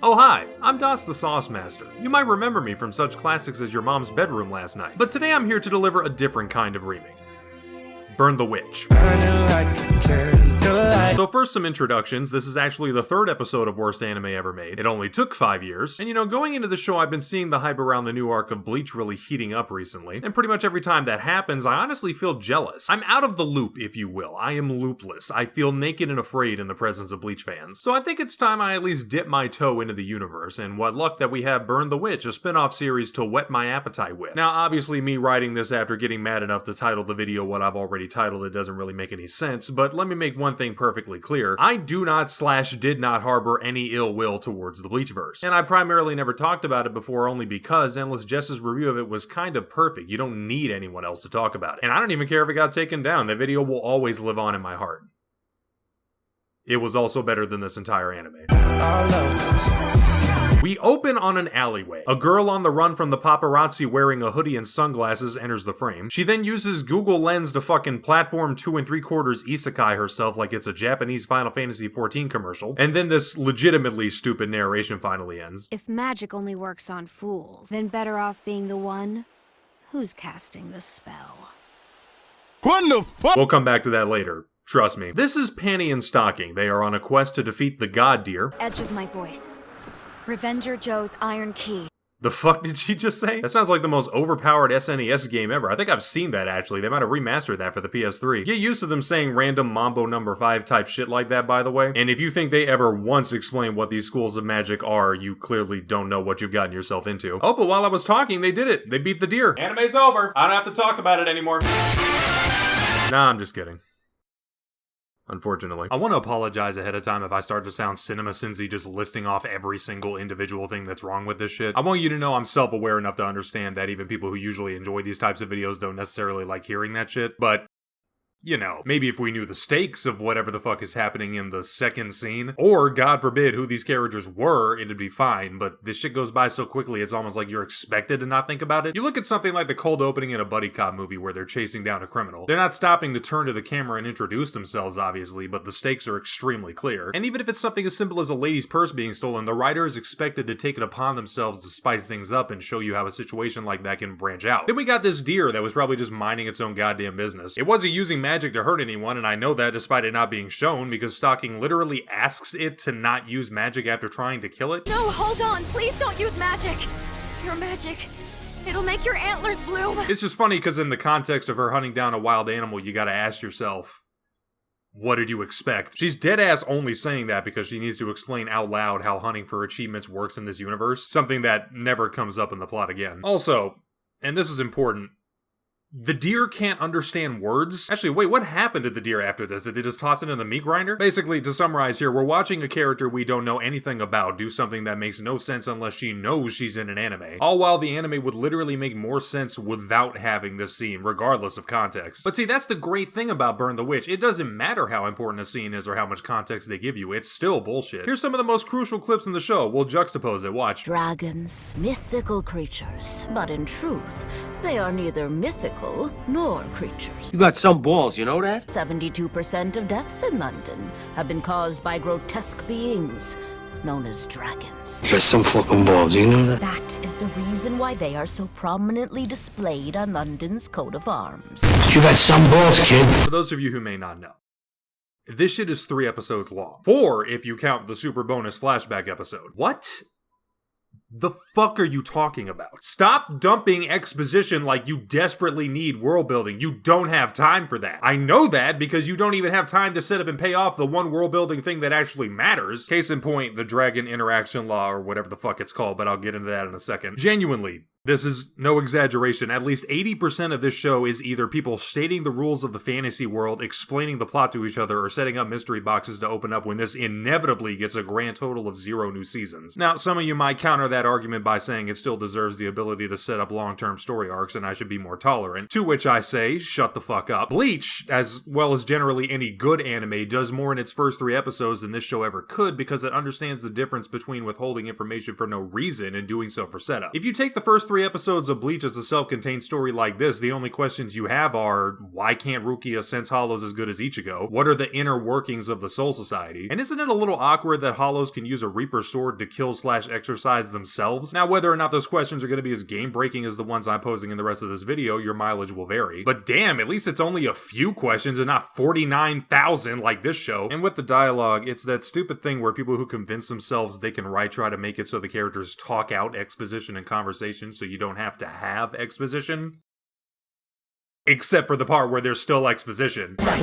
Oh hi, I'm Das the Sauce Master. You might remember me from such classics as Your Mom's Bedroom last night, but today I'm here to deliver a different kind of remake. Burn the Witch. So first, some introductions. This is actually the third episode of Worst Anime Ever Made. It only took 5 years. And you know, going into the show, I've been seeing the hype around the new arc of Bleach really heating up recently. And pretty much every time that happens, I honestly feel jealous. I'm out of the loop, if you will. I am loopless. I feel naked and afraid in the presence of Bleach fans. So I think it's time I at least dip my toe into the universe. And what luck that we have Burn the Witch, a spin-off series to whet my appetite with. Now, obviously me writing this after getting mad enough to title the video what I've already titled, it doesn't really make any sense, but let me make one thing perfectly clear. I do not / did not harbor any ill will towards the Bleachverse. And I primarily never talked about it before only because Endless Jess's review of it was kind of perfect. You don't need anyone else to talk about it. And I don't even care if it got taken down. The video will always live on in my heart. It was also better than this entire anime. We open on an alleyway. A girl on the run from the paparazzi wearing a hoodie and sunglasses enters the frame. She then uses Google Lens to fucking platform 2 3/4 isekai herself like it's a Japanese Final Fantasy XIV commercial. And then this legitimately stupid narration finally ends. If magic only works on fools, then better off being the one who's casting the spell. What the fuck? We'll come back to that later. Trust me. This is Panty and Stocking. They are on a quest to defeat the God Deer. Edge of my voice. Revenger Joe's Iron Key. The fuck did she just say? That sounds like the most overpowered SNES game ever. I think I've seen that actually. They might have remastered that for the PS3. Get used to them saying random Mambo number 5 type shit like that, by the way. And if you think they ever once explain what these schools of magic are, you clearly don't know what you've gotten yourself into. Oh, but while I was talking, they did it. They beat the deer. Anime's over. I don't have to talk about it anymore. Nah, I'm just kidding. Unfortunately. I want to apologize ahead of time if I start to sound CinemaSinsy just listing off every single individual thing that's wrong with this shit. I want you to know I'm self-aware enough to understand that even people who usually enjoy these types of videos don't necessarily like hearing that shit, but you know, maybe if we knew the stakes of whatever the fuck is happening in the second scene, or God forbid who these characters were, it'd be fine, but this shit goes by so quickly it's almost like you're expected to not think about it. You look at something like the cold opening in a buddy cop movie where they're chasing down a criminal. They're not stopping to turn to the camera and introduce themselves, obviously, but the stakes are extremely clear. And even if it's something as simple as a lady's purse being stolen, the writer is expected to take it upon themselves to spice things up and show you how a situation like that can branch out. Then we got this deer that was probably just minding its own goddamn business. It wasn't using magic to hurt anyone, and I know that despite it not being shown, because Stocking literally asks it to not use magic after trying to kill it. No, hold on! Please don't use magic! Your magic, it'll make your antlers bloom! It's just funny because in the context of her hunting down a wild animal, you gotta ask yourself, what did you expect? She's deadass only saying that because she needs to explain out loud how hunting for achievements works in this universe, something that never comes up in the plot again. Also, and this is important, the deer can't understand words? Actually, wait, what happened to the deer after this? Did they just toss it in the meat grinder? Basically, to summarize here, we're watching a character we don't know anything about do something that makes no sense unless she knows she's in an anime. All while the anime would literally make more sense without having this scene, regardless of context. But see, that's the great thing about Burn the Witch. It doesn't matter how important a scene is or how much context they give you. It's still bullshit. Here's some of the most crucial clips in the show. We'll juxtapose it. Watch. Dragons, mythical creatures, but in truth, they are neither mythical nor creatures. You got some balls, you know that? 72% of deaths in London have been caused by grotesque beings known as dragons. You got some fucking balls, you know that? That is the reason why they are so prominently displayed on London's coat of arms. You got some balls, kid. For those of you who may not know, this shit is 3 episodes long. 4 if you count the super bonus flashback episode. What the fuck are you talking about? Stop dumping exposition like you desperately need world building. You don't have time for that. I know that because you don't even have time to set up and pay off the one world building thing that actually matters. Case in point, the dragon interaction law or whatever the fuck it's called, but I'll get into that in a second. Genuinely, this is no exaggeration. At least 80% of this show is either people stating the rules of the fantasy world, explaining the plot to each other, or setting up mystery boxes to open up when this inevitably gets a grand total of 0 new seasons. Now, some of you might counter that argument by saying it still deserves the ability to set up long-term story arcs and I should be more tolerant. To which I say, shut the fuck up. Bleach, as well as generally any good anime, does more in its first 3 episodes than this show ever could because it understands the difference between withholding information for no reason and doing so for setup. If you take the first 3 3 episodes of Bleach as a self-contained story like this, the only questions you have are, why can't Rukia sense Hollows as good as Ichigo? What are the inner workings of the Soul Society? And isn't it a little awkward that Hollows can use a Reaper sword to kill/exercise themselves? Now, whether or not those questions are going to be as game-breaking as the ones I'm posing in the rest of this video, your mileage will vary. But damn, at least it's only a few questions and not 49,000 like this show. And with the dialogue, it's that stupid thing where people who convince themselves they can try to make it so the characters talk out exposition and conversation so you don't have to have exposition. Except for the part where there's still exposition. Like,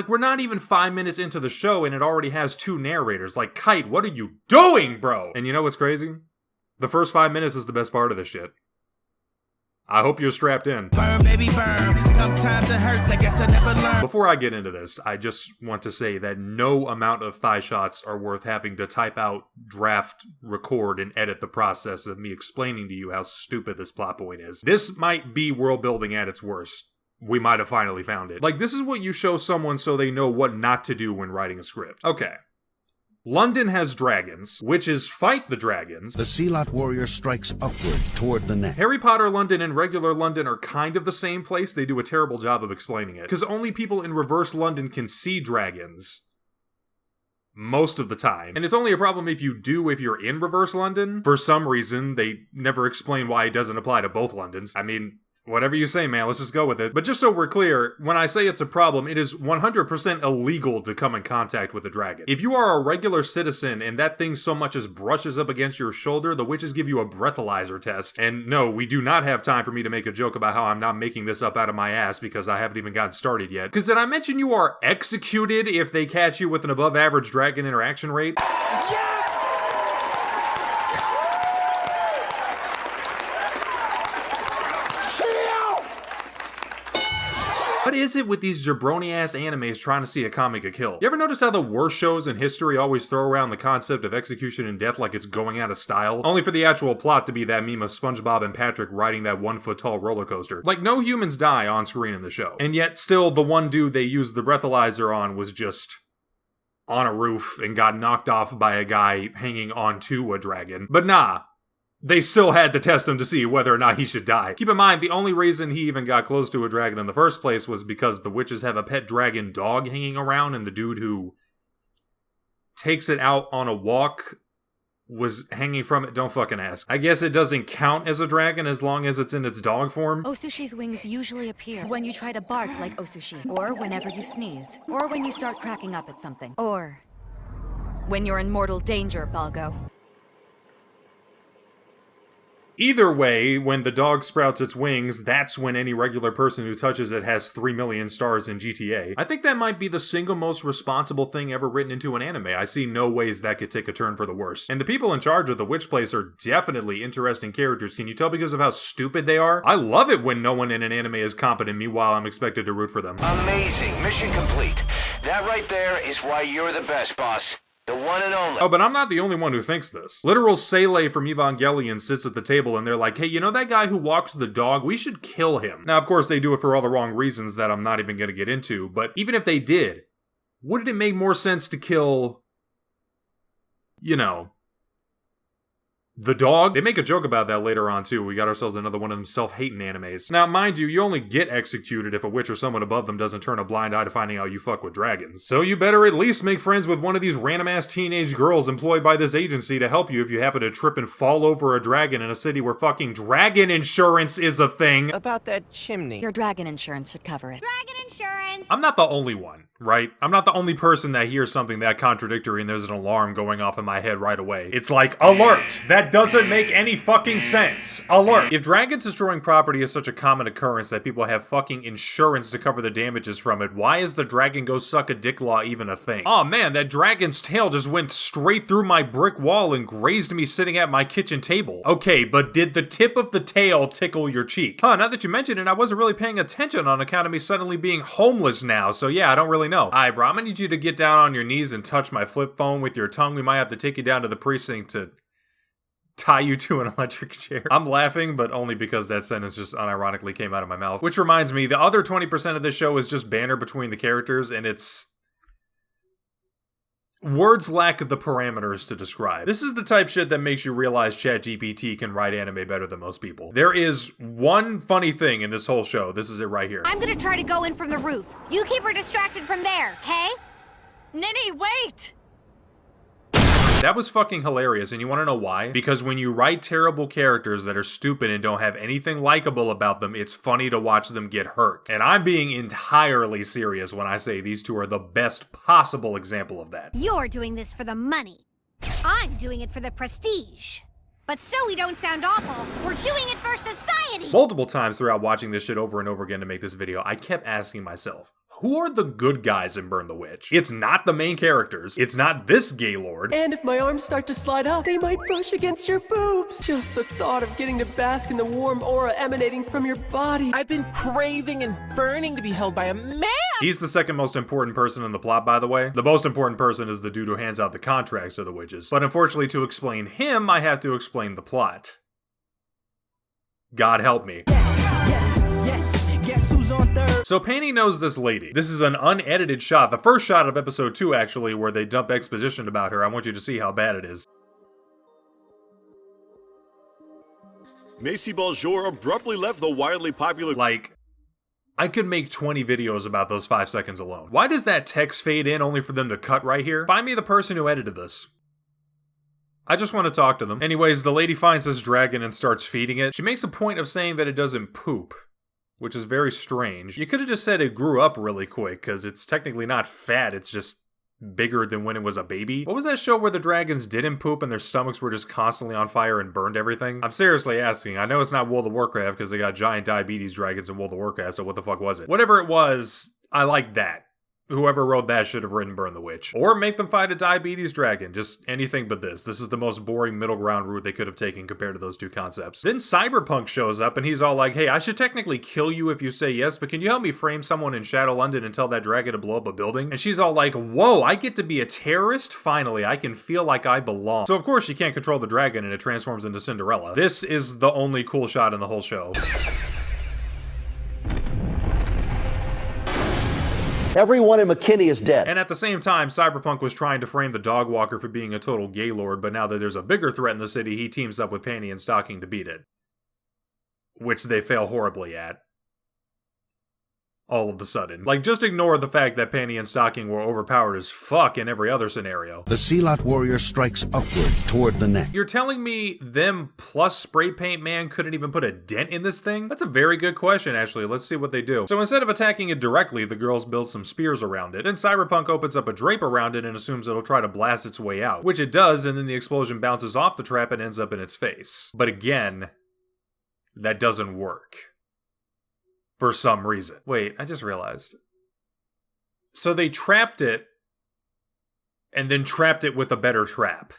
we're not even 5 minutes into the show and it already has 2 narrators. Like, Kite, what are you doing, bro? And you know what's crazy? The first 5 minutes is the best part of this shit. I hope you're strapped in. Burn, baby, burn. Sometimes it hurts, I guess I never learned. Before I get into this, I just want to say that no amount of thigh shots are worth having to type out, draft, record, and edit the process of me explaining to you how stupid this plot point is. This might be world building at its worst. We might have finally found it. Like, this is what you show someone so they know what not to do when writing a script. Okay. London has dragons. Witches fight the dragons. The Sealot warrior strikes upward toward the net. Harry Potter London and regular London are kind of the same place. They do a terrible job of explaining it. Because only people in reverse London can see dragons. Most of the time. And it's only a problem if you're in reverse London. For some reason, they never explain why it doesn't apply to both Londons. I mean, whatever you say, man, let's just go with it. But just so we're clear, when I say it's a problem, it is 100% illegal to come in contact with a dragon. If you are a regular citizen and that thing so much as brushes up against your shoulder, the witches give you a breathalyzer test. And no, we do not have time for me to make a joke about how I'm not making this up out of my ass because I haven't even gotten started yet. Because did I mention you are executed if they catch you with an above average dragon interaction rate? What is it with these jabroni-ass animes trying to see a comic get killed? You ever notice how the worst shows in history always throw around the concept of execution and death like it's going out of style? Only for the actual plot to be that meme of SpongeBob and Patrick riding that 1-foot-tall roller coaster. Like, no humans die on screen in the show. And yet, still, the one dude they used the breathalyzer on was just on a roof and got knocked off by a guy hanging onto a dragon. But nah. They still had to test him to see whether or not he should die. Keep in mind, the only reason he even got close to a dragon in the first place was because the witches have a pet dragon dog hanging around, and the dude who takes it out on a walk was hanging from it. Don't fucking ask. I guess it doesn't count as a dragon as long as it's in its dog form. Osushi's wings usually appear when you try to bark like Osushi, or whenever you sneeze, or when you start cracking up at something, or when you're in mortal danger, Balgo. Either way, when the dog sprouts its wings, that's when any regular person who touches it has 3 million stars in GTA. I think that might be the single most responsible thing ever written into an anime. I see no ways that could take a turn for the worse. And the people in charge of the Witch Place are definitely interesting characters. Can you tell because of how stupid they are? I love it when no one in an anime is competent, meanwhile I'm expected to root for them. Amazing. Mission complete. That right there is why you're the best, boss. The one and only. Oh, but I'm not the only one who thinks this. Literal Seele from Evangelion sits at the table and they're like, hey, you know that guy who walks the dog? We should kill him. Now, of course, they do it for all the wrong reasons that I'm not even going to get into, but even if they did, wouldn't it make more sense to kill, you know, the dog? They make a joke about that later on, too. We got ourselves another one of them self-hating animes. Now, mind you only get executed if a witch or someone above them doesn't turn a blind eye to finding out you fuck with dragons. So you better at least make friends with one of these random-ass teenage girls employed by this agency to help you if you happen to trip and fall over a dragon in a city where fucking dragon insurance is a thing. About that chimney. Your dragon insurance should cover it. Dragon insurance! I'm not the only one, right? I'm not the only person that hears something that contradictory and there's an alarm going off in my head right away. It's like, alert! That doesn't make any fucking sense. Alert! If dragons destroying property is such a common occurrence that people have fucking insurance to cover the damages from it, why is the dragon go suck a dick law even a thing? Oh man, that dragon's tail just went straight through my brick wall and grazed me sitting at my kitchen table. Okay, but did the tip of the tail tickle your cheek? Huh, now that you mention it, I wasn't really paying attention on account of me suddenly being homeless now, so yeah, I don't really know. Alright, bro, I'm gonna need you to get down on your knees and touch my flip phone with your tongue. We might have to take you down to the precinct to tie you to an electric chair. I'm laughing, but only because that sentence just unironically came out of my mouth. Which reminds me, the other 20% of this show is just banter between the characters, and it's Words lack the parameters to describe. This is the type shit that makes you realize ChatGPT can write anime better than most people. There is one funny thing in this whole show. This is it right here. I'm gonna try to go in from the roof. You keep her distracted from there, okay? Ninny, wait! That was fucking hilarious, and you want to know why? Because when you write terrible characters that are stupid and don't have anything likable about them, it's funny to watch them get hurt. And I'm being entirely serious when I say these two are the best possible example of that. You're doing this for the money. I'm doing it for the prestige. But so we don't sound awful, we're doing it for society! Multiple times throughout watching this shit over and over again to make this video, I kept asking myself, who are the good guys in Burn the Witch? It's not the main characters. It's not this Gaylord. And if my arms start to slide up, they might brush against your boobs. Just the thought of getting to bask in the warm aura emanating from your body. I've been craving and burning to be held by a man! He's the second most important person in the plot, by the way. The most important person is the dude who hands out the contracts to the witches. But unfortunately, to explain him, I have to explain the plot. God help me. Yes, guess who's on third? So Penny knows this lady. This is an unedited shot, the first shot of episode 2 actually, where they dump exposition about her. I want you to see how bad it is. Macy Bonjour abruptly left the wildly popular— Like, I could make 20 videos about those 5 seconds alone. Why does that text fade in only for them to cut right here? Find me the person who edited this. I just want to talk to them. Anyways, the lady finds this dragon and starts feeding it. She makes a point of saying that it doesn't poop, which is very strange. You could have just said it grew up really quick, because it's technically not fat, it's just bigger than when it was a baby. What was that show where the dragons didn't poop and their stomachs were just constantly on fire and burned everything? I'm seriously asking. I know it's not World of Warcraft because they got giant diabetes dragons in World of Warcraft, so what the fuck was it? Whatever it was, I like that. Whoever wrote that should have written Burn the Witch. Or make them fight a diabetes dragon. Just anything but this. This is the most boring middle ground route they could have taken compared to those two concepts. Then Cyberpunk shows up and he's all like, hey, I should technically kill you if you say yes, but can you help me frame someone in Shadow London and tell that dragon to blow up a building? And she's all like, whoa, I get to be a terrorist? Finally, I can feel like I belong. So of course she can't control the dragon and it transforms into Cinderella. This is the only cool shot in the whole show. Everyone in McKinney is dead. And at the same time, Cyberpunk was trying to frame the dog walker for being a total gaylord, but now that there's a bigger threat in the city, he teams up with Panty and Stocking to beat it. Which they fail horribly at. All of a sudden. Like, just ignore the fact that Panty and Stocking were overpowered as fuck in every other scenario. The Sealot warrior strikes upward toward the neck. You're telling me them plus Spray Paint Man couldn't even put a dent in this thing? That's a very good question, actually. Let's see what they do. So instead of attacking it directly, the girls build some spears around it. Then Cyberpunk opens up a drape around it and assumes it'll try to blast its way out. Which it does, and then the explosion bounces off the trap and ends up in its face. But again, that doesn't work. For some reason. Wait, I just realized. So they trapped it, and then trapped it with a better trap.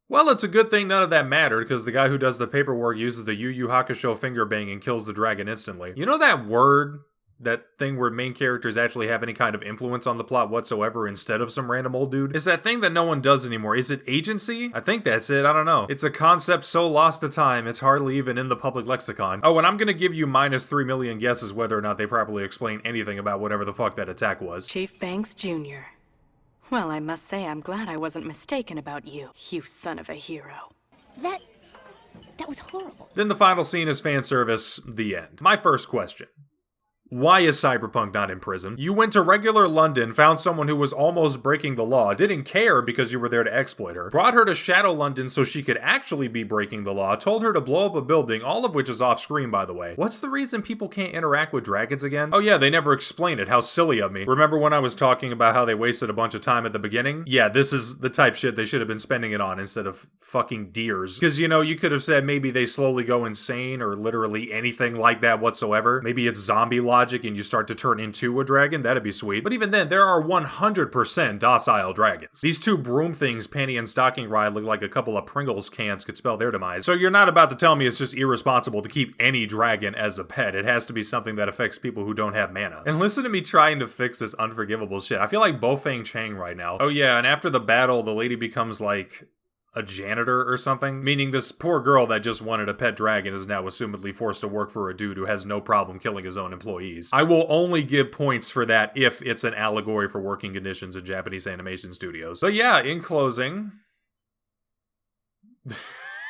Well, it's a good thing none of that mattered, because the guy who does the paperwork uses the Yu Yu Hakusho finger bang and kills the dragon instantly. You know that word? That thing where main characters actually have any kind of influence on the plot whatsoever instead of some random old dude? It's that thing that no one does anymore. Is it agency? I think that's it. I don't know. It's a concept so lost to time, it's hardly even in the public lexicon. Oh, and I'm gonna give you minus 3 million guesses whether or not they properly explain anything about whatever the fuck that attack was. Chief Banks Jr. Well, I must say I'm glad I wasn't mistaken about you, you son of a hero. That was horrible. Then the final scene is fan service, the end. My first question. Why is Cyberpunk not in prison? You went to regular London, found someone who was almost breaking the law, didn't care because you were there to exploit her, brought her to Shadow London so she could actually be breaking the law, told her to blow up a building, all of which is off screen, by the way. What's the reason people can't interact with dragons again? Oh yeah, they never explain it. How silly of me. Remember when I was talking about how they wasted a bunch of time at the beginning? Yeah, this is the type shit they should have been spending it on instead of fucking deers. Because, you know, you could have said maybe they slowly go insane or literally anything like that whatsoever. Maybe it's zombie logic and you start to turn into a dragon, that'd be sweet. But even then, there are 100% docile dragons. These two broom things, Panty and Stocking ride, look like a couple of Pringles cans could spell their demise. So you're not about to tell me it's just irresponsible to keep any dragon as a pet. It has to be something that affects people who don't have mana. And listen to me trying to fix this unforgivable shit. I feel like Bo Fang Chang right now. Oh yeah, and after the battle, the lady becomes like a janitor or something, meaning this poor girl that just wanted a pet dragon is now assumedly forced to work for a dude who has no problem killing his own employees. I will only give points for that if it's an allegory for working conditions in Japanese animation studios. But yeah, in closing...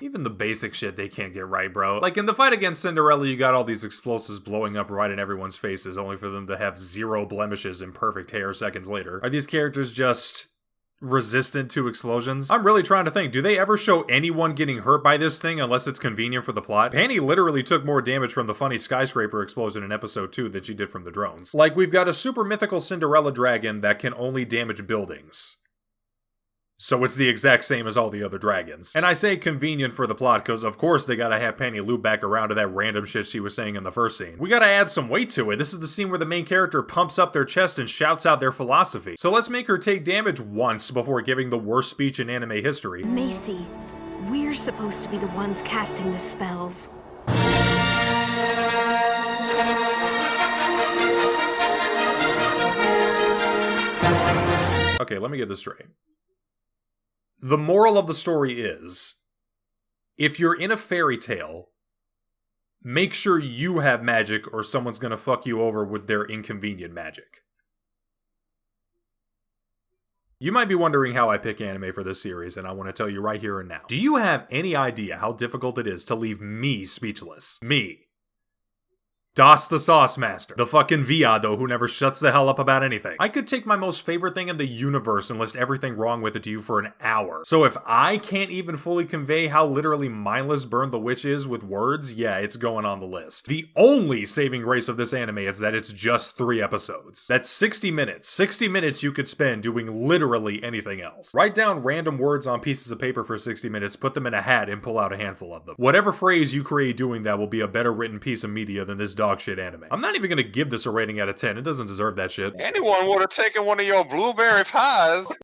Even the basic shit they can't get right, bro. Like, in the fight against Cinderella, you got all these explosives blowing up right in everyone's faces, only for them to have 0 blemishes and perfect hair seconds later. Are these characters just resistant to explosions? I'm really trying to think, do they ever show anyone getting hurt by this thing unless it's convenient for the plot? Penny literally took more damage from the funny skyscraper explosion in episode 2 than she did from the drones. Like, we've got a super mythical Cinderella dragon that can only damage buildings. So it's the exact same as all the other dragons. And I say convenient for the plot because of course they gotta have Penny loop back around to that random shit she was saying in the first scene. We gotta add some weight to it. This is the scene where the main character pumps up their chest and shouts out their philosophy. So let's make her take damage once before giving the worst speech in anime history. Macy, we're supposed to be the ones casting the spells. Okay, let me get this straight. The moral of the story is, if you're in a fairy tale, make sure you have magic or someone's gonna fuck you over with their inconvenient magic. You might be wondering how I pick anime for this series, and I want to tell you right here and now. Do you have any idea how difficult it is to leave me speechless? Me. Das the Sauce Master. The fucking viado who never shuts the hell up about anything. I could take my most favorite thing in the universe and list everything wrong with it to you for an hour. So if I can't even fully convey how literally mindless Burn the Witch is with words, yeah, it's going on the list. The only saving grace of this anime is that it's just 3 episodes. That's 60 minutes. 60 minutes you could spend doing literally anything else. Write down random words on pieces of paper for 60 minutes, put them in a hat, and pull out a handful of them. Whatever phrase you create doing that will be a better written piece of media than this dog shit anime. I'm not even gonna give this a rating out of 10. It doesn't deserve that shit. Anyone would have taken one of your blueberry pies.